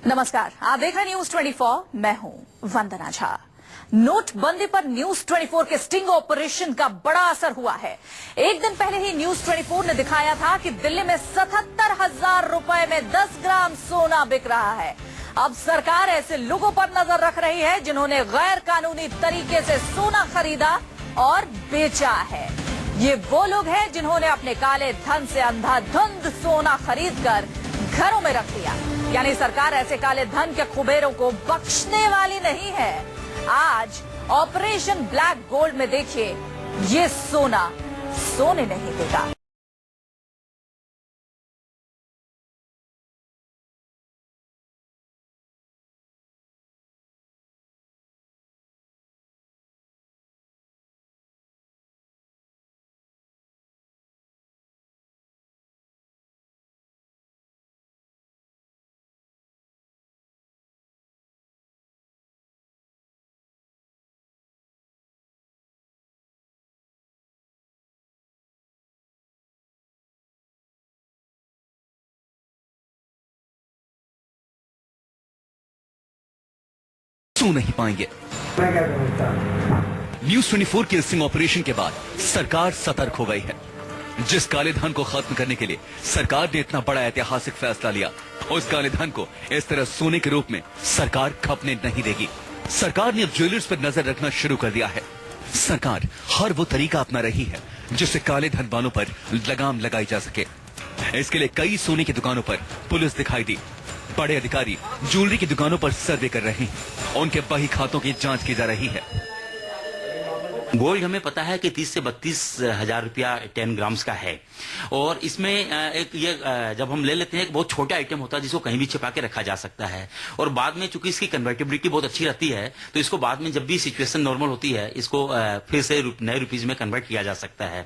नमस्कार, आप देख रहे हैं न्यूज 24। मैं हूं वंदना झा। नोटबंदी पर न्यूज 24 के स्टिंग ऑपरेशन का बड़ा असर हुआ है। एक दिन पहले ही न्यूज 24 ने दिखाया था कि दिल्ली में 77,000 रुपए में 10 ग्राम सोना बिक रहा है। अब सरकार ऐसे लोगों पर नजर रख रही है जिन्होंने गैर कानूनी तरीके से सोना खरीदा और बेचा है। ये वो लोग हैं जिन्होंने अपने काले धन से अंधाधुंध सोना खरीदकर घरों में रख दिया। यानी सरकार ऐसे काले धन के कुबेरों को बख्शने वाली नहीं है। आज ऑपरेशन ब्लैक गोल्ड में देखिए, ये सोना सोने नहीं देगा। सो नहीं पाएंगे। न्यूज 24 के स्टिंग ऑपरेशन के बाद सरकार सतर्क हो गई है। जिस काले धन को खत्म करने के लिए सरकार ने इतना बड़ा ऐतिहासिक फैसला लिया, उस काले धन को इस तरह सोने के रूप में सरकार खपने नहीं देगी। सरकार ने अब ज्वेलर्स पर नजर रखना शुरू कर दिया है। सरकार हर वो तरीका अपना रही है जिससे काले धन वालों पर लगाम लगाई जा सके। इसके लिए कई सोने की दुकानों पर पुलिस दिखाई दी। बड़े अधिकारी ज्वेलरी की दुकानों पर सर्वे कर रहे हैं। उनके बही खातों की जांच की जा रही है। गोल्ड हमें पता है कि 30 से 32 हजार रुपया 10 ग्राम्स का है। और इसमें एक ये जब हम ले लेते हैं, एक बहुत छोटा आइटम होता है जिसको कहीं भी छिपा के रखा जा सकता है। और बाद में चूंकि इसकी कन्वर्टेबिलिटी बहुत अच्छी रहती है, तो इसको बाद में जब भी सिचुएशन नॉर्मल होती है, इसको फिर से नए रुपीज में कन्वर्ट किया जा सकता है।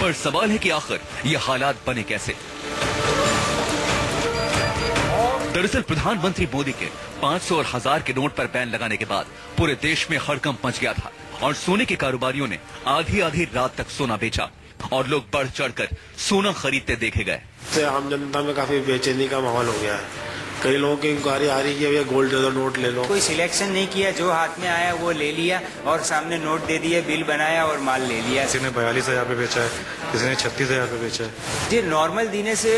पर सवाल है कि आखिर ये हालात बने कैसे। दरअसल प्रधानमंत्री मोदी के 500 और 1000 के नोट पर बैन लगाने के बाद पूरे देश में हड़कंप मच गया था और सोने के कारोबारियों ने आधी आधी रात तक सोना बेचा और लोग बढ़ चढ़कर सोना खरीदते देखे गए। आम जनता में काफी बेचैनी का माहौल हो गया है। कई लोगों की इंक्वायरी आ रही है कि भैया गोल्ड दे दो, नोट ले लो। कोई सिलेक्शन नहीं किया, जो हाथ में आया वो ले लिया और सामने नोट दे दिए, बिल बनाया और माल ले लिया। किसी ने 42,000 पे बेचा है, किसी ने 36,000 पे बेचा है। जी, नॉर्मल देने से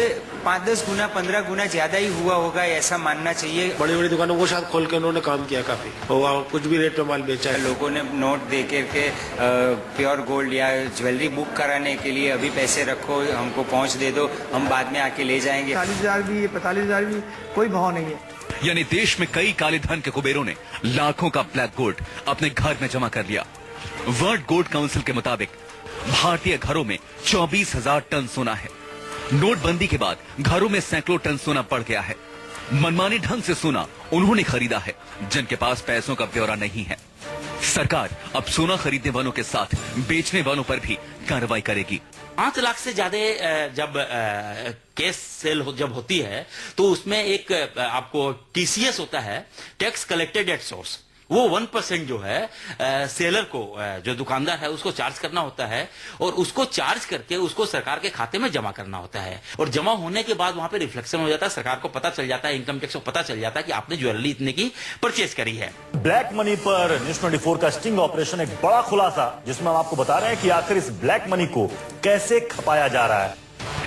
5-10 गुना 15 गुना ज्यादा ही हुआ होगा, ऐसा मानना चाहिए। बड़ी बड़ी दुकानों को शायद खोल के उन्होंने काम किया काफी, और कुछ भी रेट पे माल बेचा है। लोगों ने नोट दे के प्योर गोल्ड या ज्वेलरी बुक कराने के लिए अभी पैसे रखो, हमको पहुंच दे दो, हम बाद में आके ले जाएंगे। 40,000 भी 45,000 भी कोई भाव नहीं है। यानी देश में कई काले धन के कुबेरों ने लाखों का ब्लैक गोल्ड अपने घर में जमा कर लिया। वर्ल्ड गोल्ड काउंसिल के मुताबिक भारतीय घरों में 24,000 टन सोना है। नोटबंदी के बाद घरों में सैकड़ों टन सोना बढ़ गया है। मनमाने ढंग से सोना उन्होंने खरीदा है जिनके पास पैसों का ब्यौरा नहीं है। सरकार अब सोना खरीदने वालों के साथ बेचने वालों पर भी कार्रवाई करेगी। 5 लाख से ज्यादा जब केस सेल जब होती है, तो उसमें एक आपको टीसीएस होता है, टैक्स कलेक्टेड एट सोर्स। वो 1% जो है सेलर को, जो दुकानदार है, उसको चार्ज करना होता है और उसको चार्ज करके उसको सरकार के खाते में जमा करना होता है। और जमा होने के बाद वहां पे रिफ्लेक्शन हो जाता है, सरकार को पता चल जाता है, इनकम टैक्स को पता चल जाता है कि आपने ज्वेलरी इतने की परचेज करी है। ब्लैक मनी पर न्यूज 24 का स्टिंग ऑपरेशन, एक बड़ा खुलासा जिसमें हम आपको बता रहे हैं कि आखिर इस ब्लैक मनी को कैसे खपाया जा रहा है।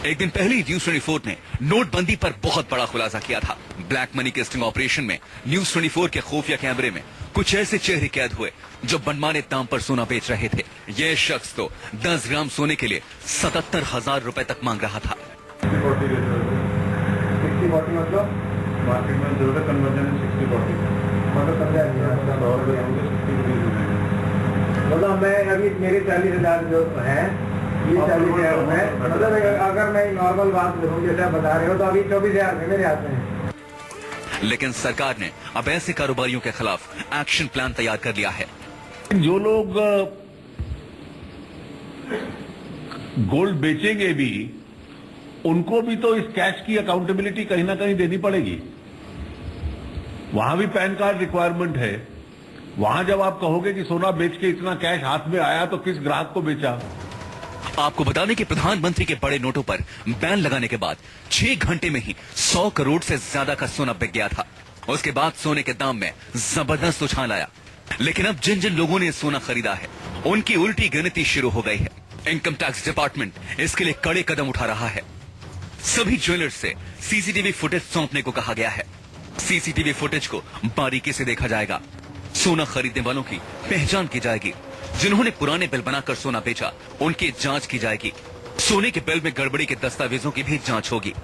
एक दिन पहले ही न्यूज 24 ने नोटबंदी पर बहुत बड़ा खुलासा किया था। ब्लैक मनी के स्टिंग ऑपरेशन में न्यूज 24 के खुफिया कैमरे में कुछ ऐसे चेहरे कैद हुए जो मनमाने दाम पर सोना बेच रहे थे। यह शख्स तो 10 ग्राम सोने के लिए 77,000 रुपए तक मांग रहा था। मतलब मैं अभी मेरे 40,000 जो है, ये 40,000 है। मतलब अगर मैं नॉर्मल बात करूँ जैसा बता रहे हो, तो अभी 24,000 मेरे हाथ में है। लेकिन सरकार ने अब ऐसे कारोबारियों के खिलाफ एक्शन प्लान तैयार कर लिया है। जो लोग गोल्ड बेचेंगे भी, उनको भी तो इस कैश की अकाउंटेबिलिटी कहीं ना कहीं देनी पड़ेगी। वहां भी पैन कार्ड रिक्वायरमेंट है। वहां जब आप कहोगे कि सोना बेच के इतना कैश हाथ में आया, तो किस ग्राहक को बेचा। आपको बता दें कि प्रधानमंत्री के बड़े नोटों पर बैन लगाने के बाद 6 घंटे में ही 100 करोड़ से ज्यादा का सोना बिक गया था। उसके बाद सोने के दाम में जबरदस्त उछाल आया। लेकिन अब जिन जिन लोगों ने सोना खरीदा है उनकी उल्टी गिनती शुरू हो गई है। इनकम टैक्स डिपार्टमेंट इसके लिए कड़े कदम उठा रहा है। सभी ज्वेलर्स से सीसीटीवी फुटेज सौंपने को कहा गया है। सीसीटीवी फुटेज को बारीकी से देखा जाएगा। सोना खरीदने वालों की पहचान की जाएगी। जिन्होंने पुराने बिल बनाकर सोना बेचा उनकी जांच की जाएगी। सोने के बिल में गड़बड़ी के दस्तावेजों की भी जांच होगी।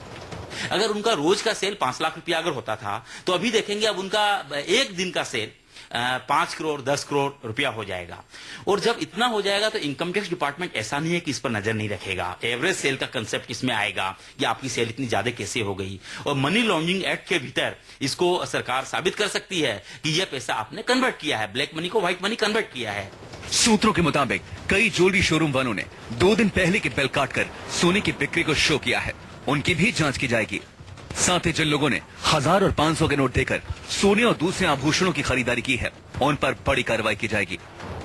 अगर उनका रोज का सेल 5 लाख रुपया अगर होता था तो अभी देखेंगे अब उनका एक दिन का सेल 5 करोड़ 10 करोड़ रुपया हो जाएगा। और जब इतना हो जाएगा तो इनकम टैक्स डिपार्टमेंट ऐसा नहीं है कि इस पर नजर नहीं रखेगा। एवरेज सेल का कंसेप्ट इसमें आएगा कि आपकी सेल इतनी ज्यादा कैसे हो गई, और मनी लॉन्ड्रिंग एक्ट के भीतर इसको सरकार साबित कर सकती है कि यह पैसा आपने कन्वर्ट किया है, ब्लैक मनी को व्हाइट मनी कन्वर्ट किया है। सूत्रों के मुताबिक कई ज्वेलरी शोरूम वालों ने 2 दिन पहले के बिल काटकर सोने की बिक्री को शो किया है। उनकी भी जांच की जाएगी। साथ ही जिन लोगों ने 1000 और 500 के नोट देकर सोने और दूसरे आभूषणों की खरीदारी की है उन पर बड़ी कार्रवाई की जाएगी।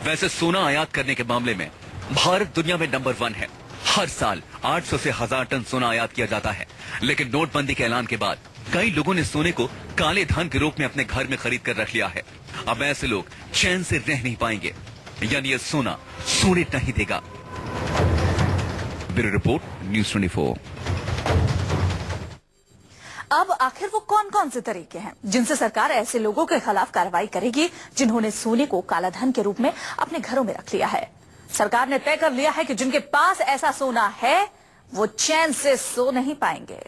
वैसे सोना आयात करने के मामले में भारत दुनिया में नंबर 1 है। हर साल 800 से 1000 टन सोना आयात किया जाता है। लेकिन नोटबंदी के ऐलान के बाद कई लोगों ने सोने को काले धन के रूप में अपने घर में खरीद कर रख लिया है। अब ऐसे लोग चैन से रह नहीं पाएंगे, यानी ये सोना सोने नहीं देगा। Bureau report, news 24। अब आखिर वो कौन कौन से तरीके हैं जिनसे सरकार ऐसे लोगों के खिलाफ कार्रवाई करेगी जिन्होंने सोने को कालाधन के रूप में अपने घरों में रख लिया है। सरकार ने तय कर लिया है कि जिनके पास ऐसा सोना है वो चैन से सो नहीं पाएंगे।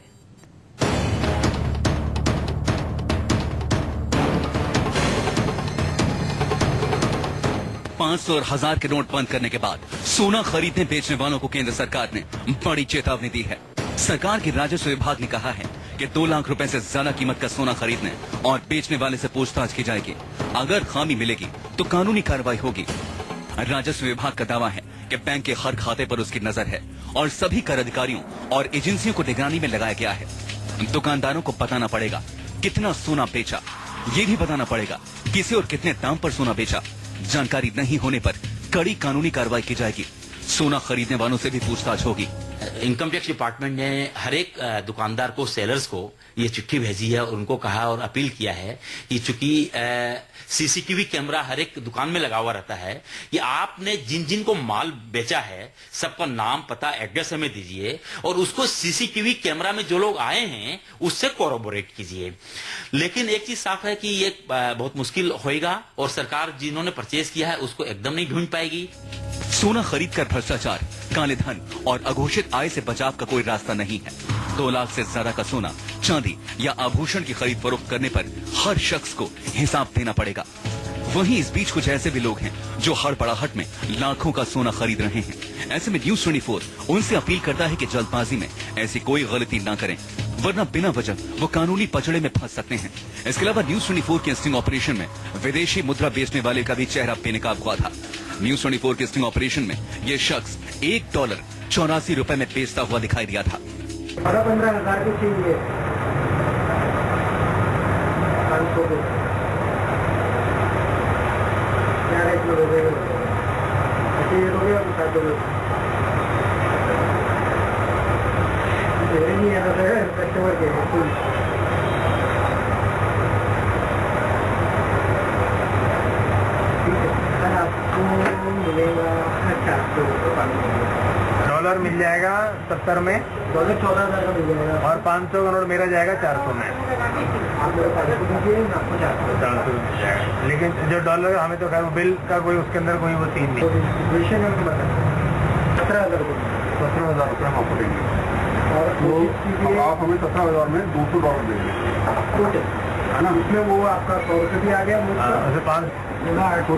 $500 और 1000 के नोट बंद करने के बाद सोना खरीदने बेचने वालों को केंद्र सरकार ने बड़ी चेतावनी दी है। सरकार के राजस्व विभाग ने कहा है कि 2 लाख रुपए से ज्यादा कीमत का सोना खरीदने और बेचने वाले से पूछताछ की जाएगी। अगर खामी मिलेगी तो कानूनी कार्रवाई होगी। राजस्व विभाग का दावा है कि बैंक के हर खाते पर उसकी नजर है और सभी कर अधिकारियों और एजेंसियों को निगरानी में लगाया गया है। दुकानदारों को बताना पड़ेगा कितना सोना बेचा, ये भी बताना पड़ेगा किसे और कितने दाम पर सोना बेचा। जानकारी नहीं होने पर कड़ी कानूनी कार्रवाई की जाएगी। सोना खरीदने वालों से भी पूछताछ होगी। इनकम टैक्स डिपार्टमेंट ने हर एक दुकानदार को, सेलर्स को ये चिट्ठी भेजी है और उनको कहा और अपील किया है कि चूंकि सीसीटीवी कैमरा हर एक दुकान में लगा हुआ रहता है कि आपने जिन जिन को माल बेचा है सबका नाम, पता, एड्रेस हमें दीजिए और उसको सीसीटीवी कैमरा में जो लोग आए हैं उससे कोरोबोरेट कीजिए। लेकिन एक चीज साफ है कि ये बहुत मुश्किल होएगा और सरकार जिन्होंने परचेज किया है उसको एकदम नहीं ढूंढ पाएगी। सोना खरीदकर भ्रष्टाचार, काले धन और अघोषित आय से बचाव का कोई रास्ता नहीं है। 2 लाख से ज्यादा का सोना, चांदी या आभूषण की खरीद फरोख्त करने पर हर शख्स को हिसाब देना पड़ेगा। वहीं इस बीच कुछ ऐसे भी लोग हैं जो हड़बड़ाहट में लाखों का सोना खरीद रहे हैं। ऐसे में न्यूज़ 24 उनसे अपील करता है कि जल्दबाजी में ऐसी कोई गलती ना करें, वरना बिना वजह वो कानूनी पचड़े में फंस सकते हैं। इसके अलावा न्यूज़ 24 के स्टिंग ऑपरेशन में विदेशी मुद्रा बेचने वाले का भी चेहरा बेनकाब हुआ था। न्यूज़ 24 के स्टिंग ऑपरेशन में ये शख्स $1 84 में बेचता हुआ दिखाई दिया था। 15,000 की चीज है, 500 को क्या रेट में लोगे? ऐसे ये लोगे और 7 लोगे नहीं है कस्टमर के आपको मिलेगा $400 मिल जाएगा 70 में, $14,000 का मिल जाएगा और 500 का नोट मेरा जाएगा 400 में। आप मेरे 500 दीजिए, आपको 400 मिल जाएगा। लेकिन जो डॉलर हमें तो खैर बिल का कोई उसके अंदर कोई वो सीन नहीं। डिस्ट्रीब्यूशन है उसमें 17,000 रुपये हम आपको देंगे और आप हमें 17,000 में $200 देंगे, है ना? इसमें वो आपका 100 रुपये भी आ गया, 5 16 800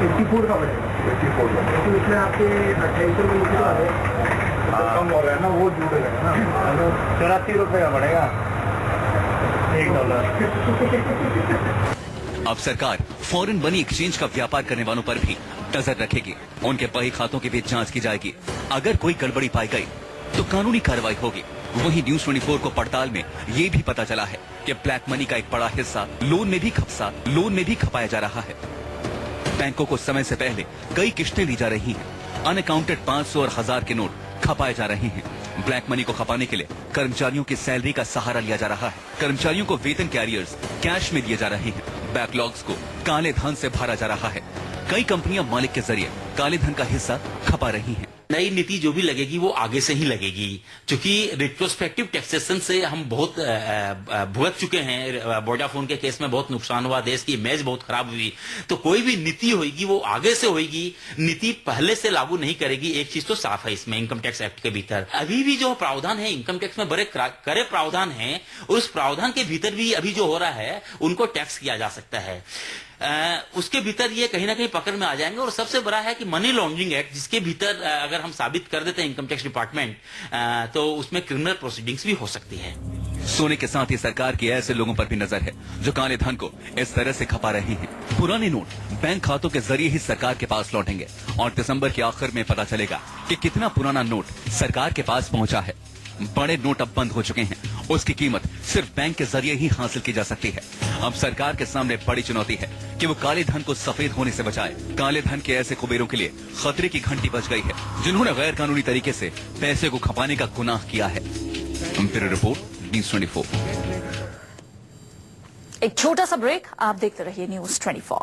84 का पड़ेगा। 84 तो इसमें आपके 2800 रुपये आ गए, कम हो रहा है ना, वो जुड़ेगा ना, 84 रुपये का पड़ेगा $1। अब सरकार फॉरेन मनी एक्सचेंज का व्यापार करने वालों पर भी नजर रखेगी। उनके बही खातों की भी जांच की जाएगी। अगर कोई गड़बड़ी पाई गई तो कानूनी कार्रवाई होगी। वहीं न्यूज़ 24 को पड़ताल में ये भी पता चला है कि ब्लैक मनी का एक बड़ा हिस्सा लोन में भी खपाया जा रहा है। बैंकों को समय से पहले कई किस्तें ली जा रही हैं अनअकाउंटेड 500 और 1000 के नोट खपाए जा रहे हैं। ब्लैक मनी को खपाने के लिए कर्मचारियों की सैलरी का सहारा लिया जा रहा है। कर्मचारियों को वेतन के एरियर्स कैश में दिए जा रहे हैं। बैकलॉग्स को काले धन से भरा जा रहा है। कई कंपनियां मालिक के जरिए काले धन का हिस्सा खपा रही हैं। नई नीति जो भी लगेगी वो आगे से ही लगेगी, क्योंकि रिट्रोस्पेक्टिव टैक्सेशन से हम बहुत भुगत चुके हैं। वोडाफोन के केस में बहुत नुकसान हुआ, देश की इमेज बहुत खराब हुई। तो कोई भी नीति होगी वो आगे से होगी, नीति पहले से लागू नहीं करेगी। एक चीज तो साफ है इसमें, इनकम टैक्स एक्ट के भीतर अभी भी जो प्रावधान है इनकम टैक्स में बड़े करे प्रावधान है, उस प्रावधान के भीतर भी अभी जो हो रहा है उनको टैक्स किया जा सकता है। उसके भीतर ये कहीं ना कहीं पकड़ में आ जाएंगे। और सबसे बड़ा है कि मनी लॉन्ड्रिंग एक्ट, जिसके भीतर अगर हम साबित कर देते हैं इनकम टैक्स डिपार्टमेंट, तो उसमें क्रिमिनल प्रोसीडिंग्स भी हो सकती है। सोने के साथ ही सरकार की ऐसे लोगों पर भी नजर है जो काले धन को इस तरह से खपा रहे हैं। पुराने नोट बैंक खातों के जरिए ही सरकार के पास लौटेंगे और दिसंबर के आखिर में पता चलेगा कि कितना पुराना नोट सरकार के पास पहुंचा है। बड़े नोट अब बंद हो चुके हैं, उसकी कीमत सिर्फ बैंक के जरिए ही हासिल की जा सकती है। अब सरकार के सामने बड़ी चुनौती है कि वो काले धन को सफेद होने से बचाए। काले धन के ऐसे कुबेरों के लिए खतरे की घंटी बज गई है जिन्होंने गैर कानूनी तरीके से पैसे को खपाने का गुनाह किया है। Bureau report news 24। एक छोटा सा ब्रेक, आप देखते रहिए न्यूज़ 24।